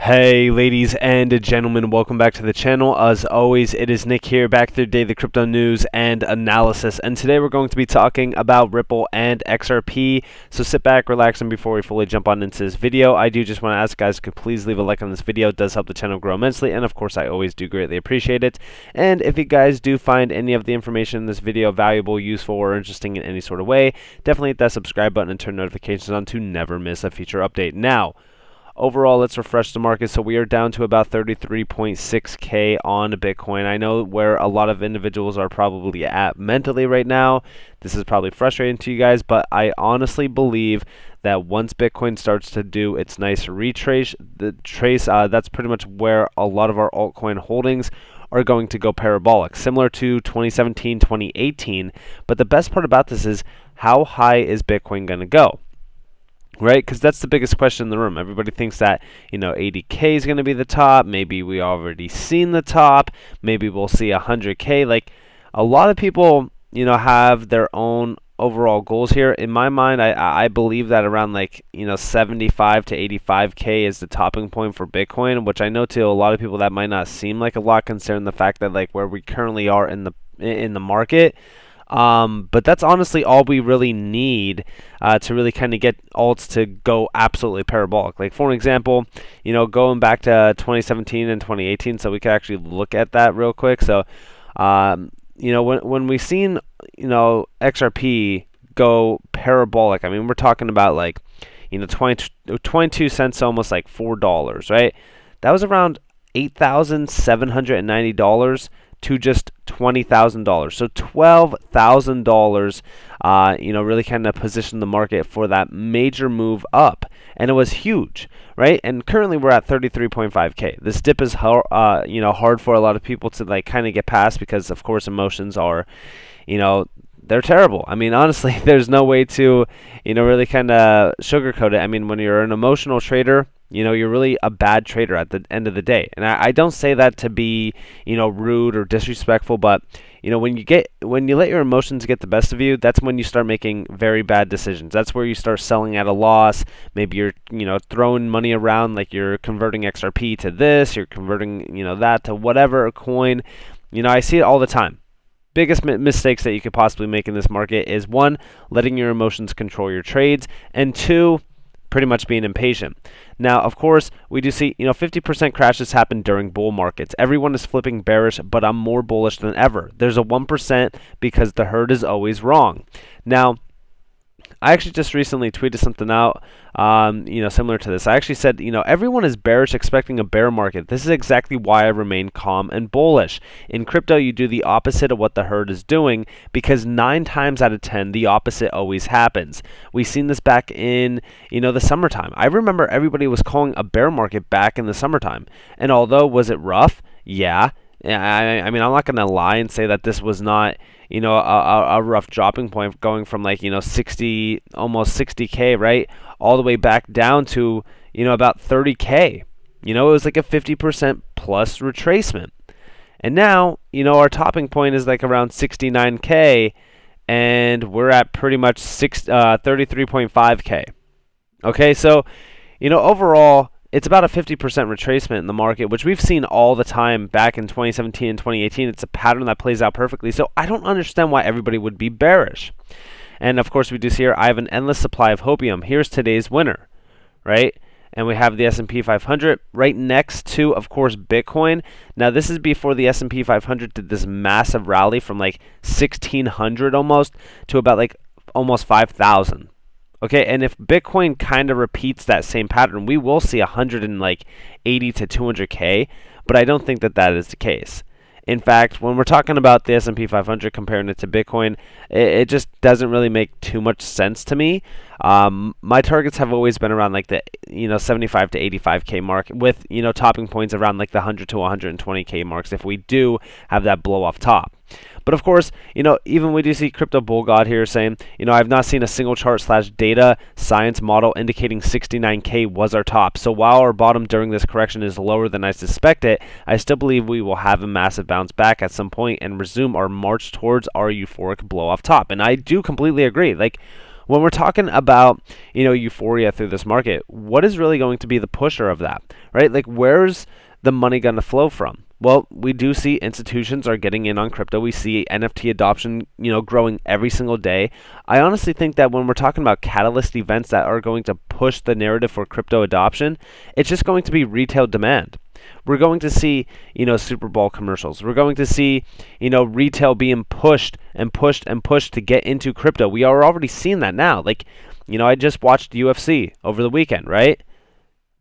Hey ladies and gentlemen, welcome back to the channel. As always, it is Nick here, back through the crypto news and analysis, and today we're going to be talking about Ripple and XRP. So sit back, relax, and before we fully jump on into this video, I do just want to ask guys, could please leave a like on this video. It does help the channel grow immensely, and of course I always do greatly appreciate it. And if you guys do find any of the information in this video valuable, useful, or interesting in any sort of way, definitely hit that subscribe button and turn notifications on to never miss a future update. Now, overall, let's refresh the market. So we are down to about 33.6K on Bitcoin. I know where a lot of individuals are probably at mentally right now. This is probably frustrating to you guys, but I honestly believe that once Bitcoin starts to do its nice retrace, that's pretty much where a lot of our altcoin holdings are going to go parabolic, similar to 2017, 2018. But the best part about this is, how high is Bitcoin going to go? Right, because that's the biggest question in the room. Everybody thinks that, 80K is going to be the top. Maybe we already seen the top. Maybe we'll see 100K. Like, a lot of people, have their own overall goals here. In my mind, I believe that around 75 to 85K is the topping point for Bitcoin, which I know to a lot of people that might not seem like a lot, considering the fact that where we currently are in the market. But that's honestly all we really need to really kind of get alts to go absolutely parabolic. Like, for an example, going back to 2017 and 2018, so we can actually look at that real quick. So, when we seen, XRP go parabolic, I mean, we're talking about 22 cents, almost like $4, right? That was around $8,790 to just $20,000. So $12,000, really kind of positioned the market for that major move up, and it was huge, right? And currently we're at 33.5K. This dip is hard for a lot of people to kind of get past, because of course emotions are, they're terrible. I mean, honestly, there's no way to, really kind of sugarcoat it. I mean, when you're an emotional trader, you're really a bad trader at the end of the day. And I don't say that to be, rude or disrespectful, but, when you let your emotions get the best of you, that's when you start making very bad decisions. That's where you start selling at a loss. Maybe you're, throwing money around, like you're converting XRP to this, you're converting, that to whatever, a coin. I see it all the time. Biggest mistakes that you could possibly make in this market is, one, letting your emotions control your trades, and two, pretty much being impatient. Now, of course, we do see, 50% crashes happen during bull markets. Everyone is flipping bearish, but I'm more bullish than ever. There's a 1% because the herd is always wrong. Now, I actually just recently tweeted something out, similar to this. I actually said, everyone is bearish expecting a bear market. This is exactly why I remain calm and bullish. In crypto, you do the opposite of what the herd is doing, because 9 times out of 10, the opposite always happens. We've seen this back in, the summertime. I remember everybody was calling a bear market back in the summertime. And although, was it rough? Yeah. I mean, I'm not going to lie and say that this was not, a rough dropping point, going from almost 60K, right, all the way back down to, about 30K. It was like a 50% plus retracement. And now, our topping point is around 69K, and we're at pretty much 33.5K. Okay, so, overall, it's about a 50% retracement in the market, which we've seen all the time back in 2017 and 2018. It's a pattern that plays out perfectly. So I don't understand why everybody would be bearish. And of course, we do see here, I have an endless supply of hopium. Here's today's winner, right? And we have the S&P 500 right next to, of course, Bitcoin. Now, this is before the S&P 500 did this massive rally from 1,600 almost to about almost 5,000. Okay, and if Bitcoin kind of repeats that same pattern, we will see 180 to 200K, but I don't think that that is the case. In fact, when we're talking about the S&P 500, comparing it to Bitcoin, it just doesn't really make too much sense to me. My targets have always been around the 75 to 85K mark, with topping points around the 100 to 120K marks if we do have that blow off top. But of course, even we do see Crypto Bull God here saying, I've not seen a single chart / data science model indicating 69K was our top. So while our bottom during this correction is lower than I suspect it, I still believe we will have a massive bounce back at some point and resume our march towards our euphoric blow off top. And I do completely agree. when we're talking about, euphoria through this market, what is really going to be the pusher of that, right? Like, where's the money going to flow from? Well, we do see institutions are getting in on crypto. We see NFT adoption, growing every single day. I honestly think that when we're talking about catalyst events that are going to push the narrative for crypto adoption, it's just going to be retail demand. We're going to see, Super Bowl commercials. We're going to see, retail being pushed and pushed and pushed to get into crypto. We are already seeing that now. Like, I just watched UFC over the weekend, right?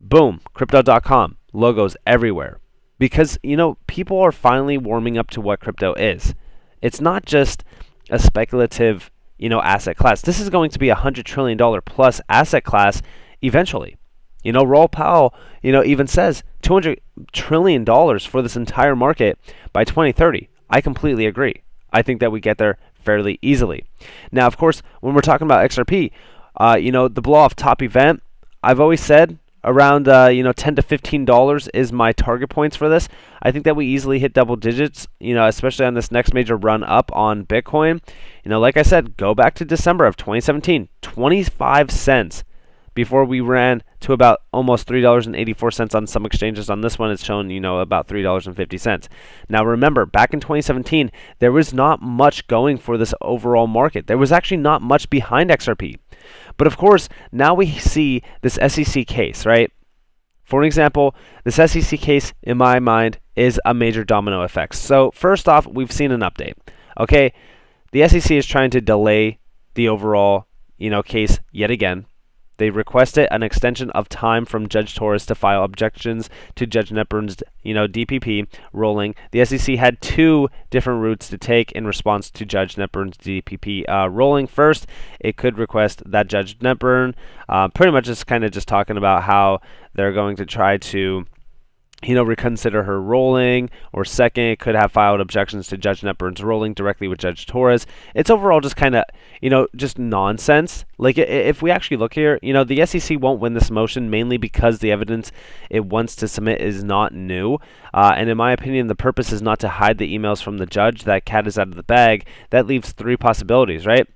Boom, crypto.com, logos everywhere. Because, people are finally warming up to what crypto is. It's not just a speculative, asset class. This is going to be $100 trillion plus asset class eventually. Raw Powell, even says $200 trillion for this entire market by 2030. I completely agree. I think that we get there fairly easily. Now, of course, when we're talking about XRP, the blow-off top event, I've always said around $10 to $15 is my target points for this. I think that we easily hit double digits, especially on this next major run up on Bitcoin. Like I said, go back to December of 2017, 25 cents before we ran to about almost $3.84 on some exchanges. On this one, it's shown, about $3.50. Now, remember, back in 2017, there was not much going for this overall market. There was actually not much behind XRP. But of course, now we see this SEC case, right? For an example, this SEC case, in my mind, is a major domino effect. So first off, we've seen an update. Okay, the SEC is trying to delay the overall, case yet again. They requested an extension of time from Judge Torres to file objections to Judge Netburn's, DPP ruling. The SEC had two different routes to take in response to Judge Netburn's DPP ruling. First, it could request that Judge Netburn, pretty much just talking about how they're going to try to reconsider her ruling, or second, it could have filed objections to Judge Netburn's ruling directly with Judge Torres. It's overall just just nonsense. Like, if we actually look here, the SEC won't win this motion mainly because the evidence it wants to submit is not new. And in my opinion, the purpose is not to hide the emails from the judge. That cat is out of the bag. That leaves three possibilities, right?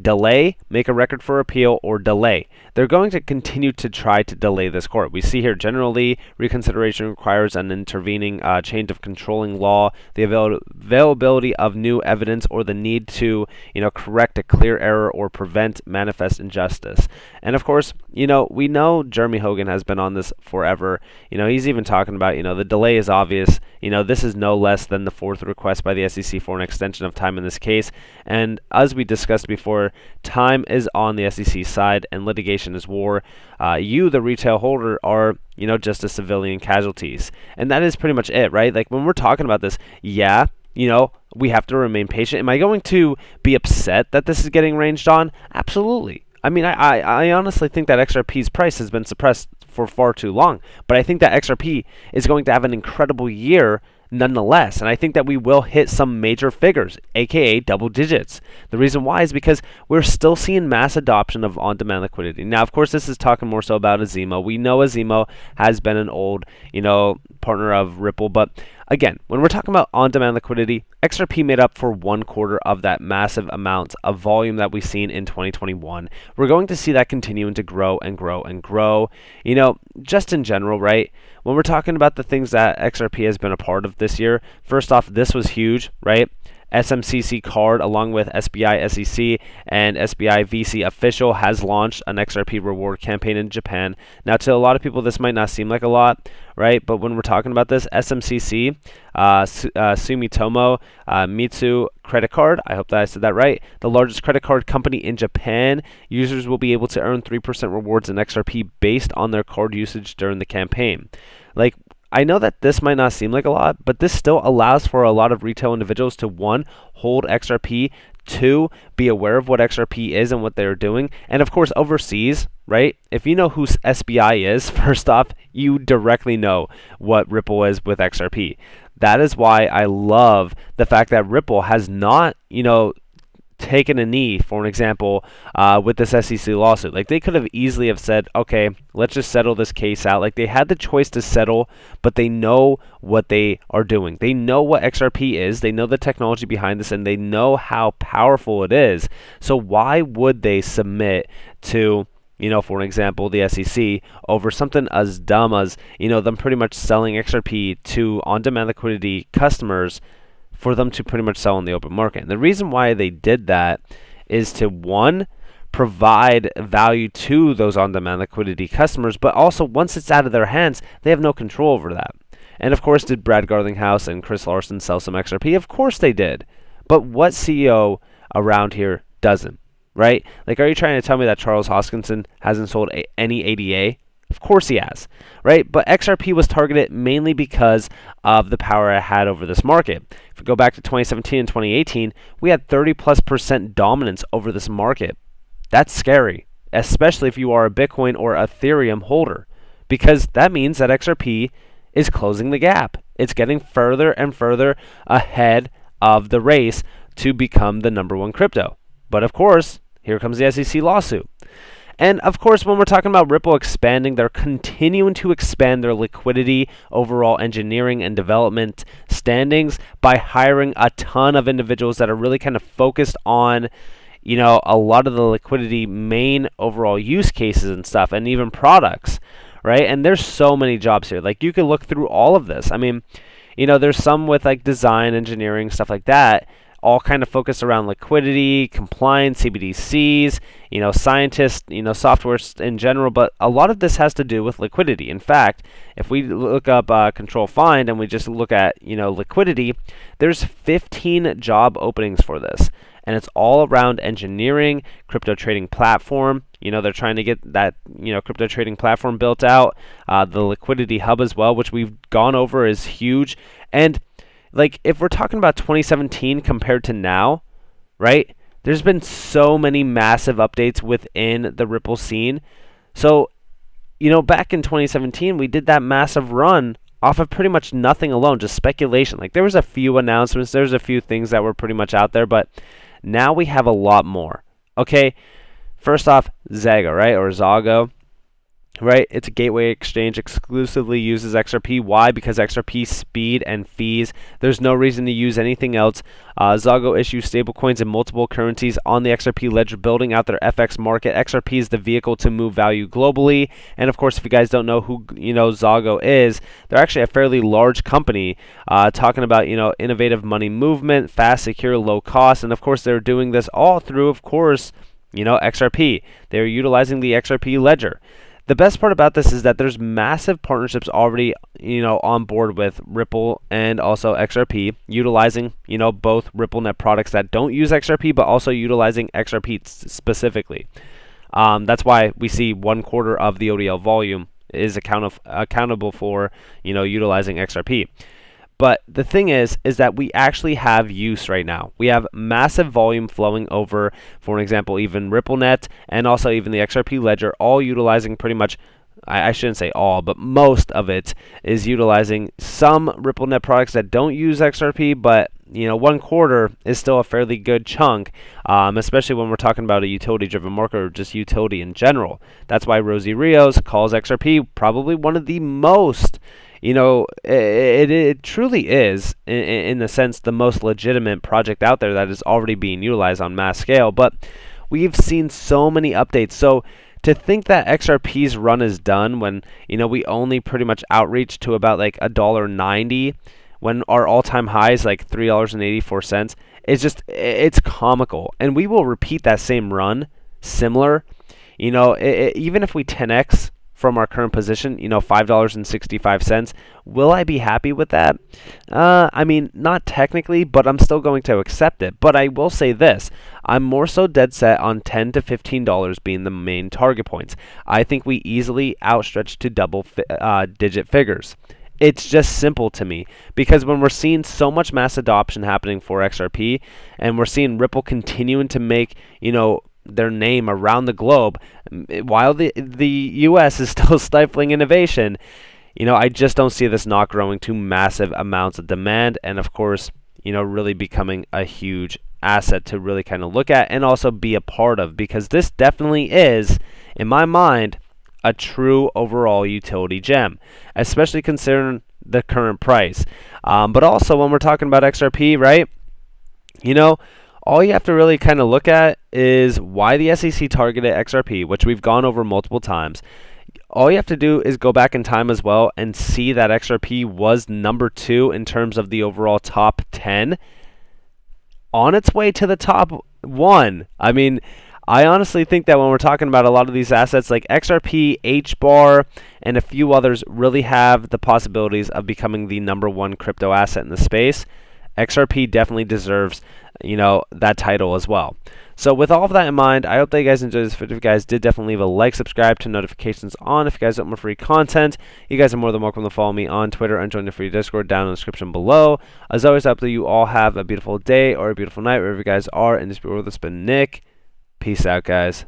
Delay, make a record for appeal, or delay. They're going to continue to try to delay this court. We see here generally reconsideration requires an intervening change of controlling law, the availability of new evidence, or the need to correct a clear error or prevent manifest injustice. And of course, we know Jeremy Hogan has been on this forever. He's even talking about the delay is obvious. This is no less than the fourth request by the SEC for an extension of time in this case. And as we discussed before, time is on the SEC side and litigation is war. You, the retail holder, are just as civilian casualties. And that is pretty much it, right? Like, when we're talking about this, yeah, we have to remain patient. Am I going to be upset that this is getting ranged on? Absolutely. I mean, I honestly think that XRP's price has been suppressed for far too long. But I think that XRP is going to have an incredible year nonetheless. And I think that we will hit some major figures, aka double digits. The reason why is because we're still seeing mass adoption of on-demand liquidity. Now, of course, this is talking more so about Azimo. We know Azimo has been an old, partner of Ripple, but again, when we're talking about on-demand liquidity, XRP made up for 1/4 of that massive amount of volume that we've seen in 2021. We're going to see that continuing to grow and grow and grow. Just in general, right? When we're talking about the things that XRP has been a part of this year, first off, this was huge, right? SMCC Card, along with SBI SEC and SBI VC Official, has launched an XRP reward campaign in Japan. Now, to a lot of people, this might not seem like a lot, right? But when we're talking about this, SMCC, Sumitomo Mitsu Credit Card, I hope that I said that right, the largest credit card company in Japan, users will be able to earn 3% rewards in XRP based on their card usage during the campaign. Like, I know that this might not seem like a lot, but this still allows for a lot of retail individuals to, one, hold XRP, two, be aware of what XRP is and what they're doing, and of course overseas, right? If you know who SBI is, first off, you directly know what Ripple is with XRP. That is why I love the fact that Ripple has not, taken a knee, for an example, with this SEC lawsuit. Like, they could have easily have said, okay, let's just settle this case out. Like, they had the choice to settle, but they know what they are doing. They know what XRP is, they know the technology behind this, and they know how powerful it is. So why would they submit to, for an example, the SEC over something as dumb as, them pretty much selling XRP to on-demand liquidity customers for them to pretty much sell in the open market? And the reason why they did that is to, one, provide value to those on-demand liquidity customers, but also once it's out of their hands, they have no control over that. And of course, did Brad Garlinghouse and Chris Larson sell some XRP? Of course they did. But what CEO around here doesn't, right? Like, are you trying to tell me that Charles Hoskinson hasn't sold any ADA? Of course he has, right? But XRP was targeted mainly because of the power it had over this market. If we go back to 2017 and 2018, we had 30+% dominance over this market. That's scary, especially if you are a Bitcoin or Ethereum holder, because that means that XRP is closing the gap. It's getting further and further ahead of the race to become the #1 crypto. But of course, here comes the SEC lawsuit. And of course, when we're talking about Ripple expanding, they're continuing to expand their liquidity, overall engineering and development standings by hiring a ton of individuals that are really kind of focused on, a lot of the liquidity main overall use cases and stuff, and even products, right? And there's so many jobs here. Like, you could look through all of this. I mean, there's some with like design, engineering, stuff like that, all kind of focused around liquidity, compliance, CBDCs, scientists, software in general, but a lot of this has to do with liquidity. In fact, if we look up Control Find and we just look at, liquidity, there's 15 job openings for this. And it's all around engineering, crypto trading platform. They're trying to get that, crypto trading platform built out. The liquidity hub as well, which we've gone over, is huge. And like, if we're talking about 2017 compared to now, right, there's been so many massive updates within the Ripple scene. So, back in 2017, we did that massive run off of pretty much nothing alone, just speculation. Like, there was a few announcements, there's a few things that were pretty much out there, but now we have a lot more. Okay, first off, Zago, right, or Zago. Right, it's a gateway exchange, exclusively uses XRP. Why? Because XRP speed and fees. There's no reason to use anything else. Zago issues stablecoins in multiple currencies on the XRP ledger, building out their FX market. XRP is the vehicle to move value globally. And of course, if you guys don't know who Zago is, they're actually a fairly large company, talking about innovative money movement, fast, secure, low cost, and of course they're doing this all through, of course, XRP. They're utilizing the XRP ledger. The best part about this is that there's massive partnerships already, on board with Ripple and also XRP, utilizing, both RippleNet products that don't use XRP, but also utilizing XRP specifically. That's why we see 1/4 of the ODL volume is accountable for, utilizing XRP. But the thing is that we actually have use right now. We have massive volume flowing over, for an example, even RippleNet and also even the XRP ledger, all utilizing pretty much, I shouldn't say all, but most of it is utilizing some RippleNet products that don't use XRP, but 1/4 is still a fairly good chunk, especially when we're talking about a utility-driven market or just utility in general. That's why Rosie Rios calls XRP probably one of the most, it truly is, in the sense, the most legitimate project out there that is already being utilized on mass scale. But we've seen so many updates. So to think that XRP's run is done when, we only pretty much outreach to about like $1.90, when our all-time high is like $3.84, it's comical. And we will repeat that same run, similar, even if we 10x from our current position, $5.65. Will I be happy with that? I mean, not technically, but I'm still going to accept it. But I will say this. I'm more so dead set on $10 to $15 being the main target points. I think we easily outstretch to double-digit figures. It's just simple to me, because when we're seeing so much mass adoption happening for XRP, and we're seeing Ripple continuing to make, their name around the globe, while the U.S. is still stifling innovation, I just don't see this not growing to massive amounts of demand, and of course, really becoming a huge asset to really kind of look at and also be a part of, because this definitely is, in my mind, a true overall utility gem, especially considering the current price. But also when we're talking about XRP, right? You know, all you have to really kind of look at is why the SEC targeted XRP, which we've gone over multiple times. All you have to do is go back in time as well and see that XRP was number 2 in terms of the overall top 10, on its way to the top 1. I mean, I honestly think that when we're talking about a lot of these assets like XRP, HBAR, and a few others really have the possibilities of becoming the number 1 crypto asset in the space, XRP definitely deserves, that title as well. So with all of that in mind, I hope that you guys enjoyed this video. If you guys did, definitely leave a like, subscribe, turn notifications on. If you guys want more free content, you guys are more than welcome to follow me on Twitter and join the free Discord down in the description below. As always, I hope that you all have a beautiful day or a beautiful night wherever you guys are in this world. It's been Nick. Peace out, guys.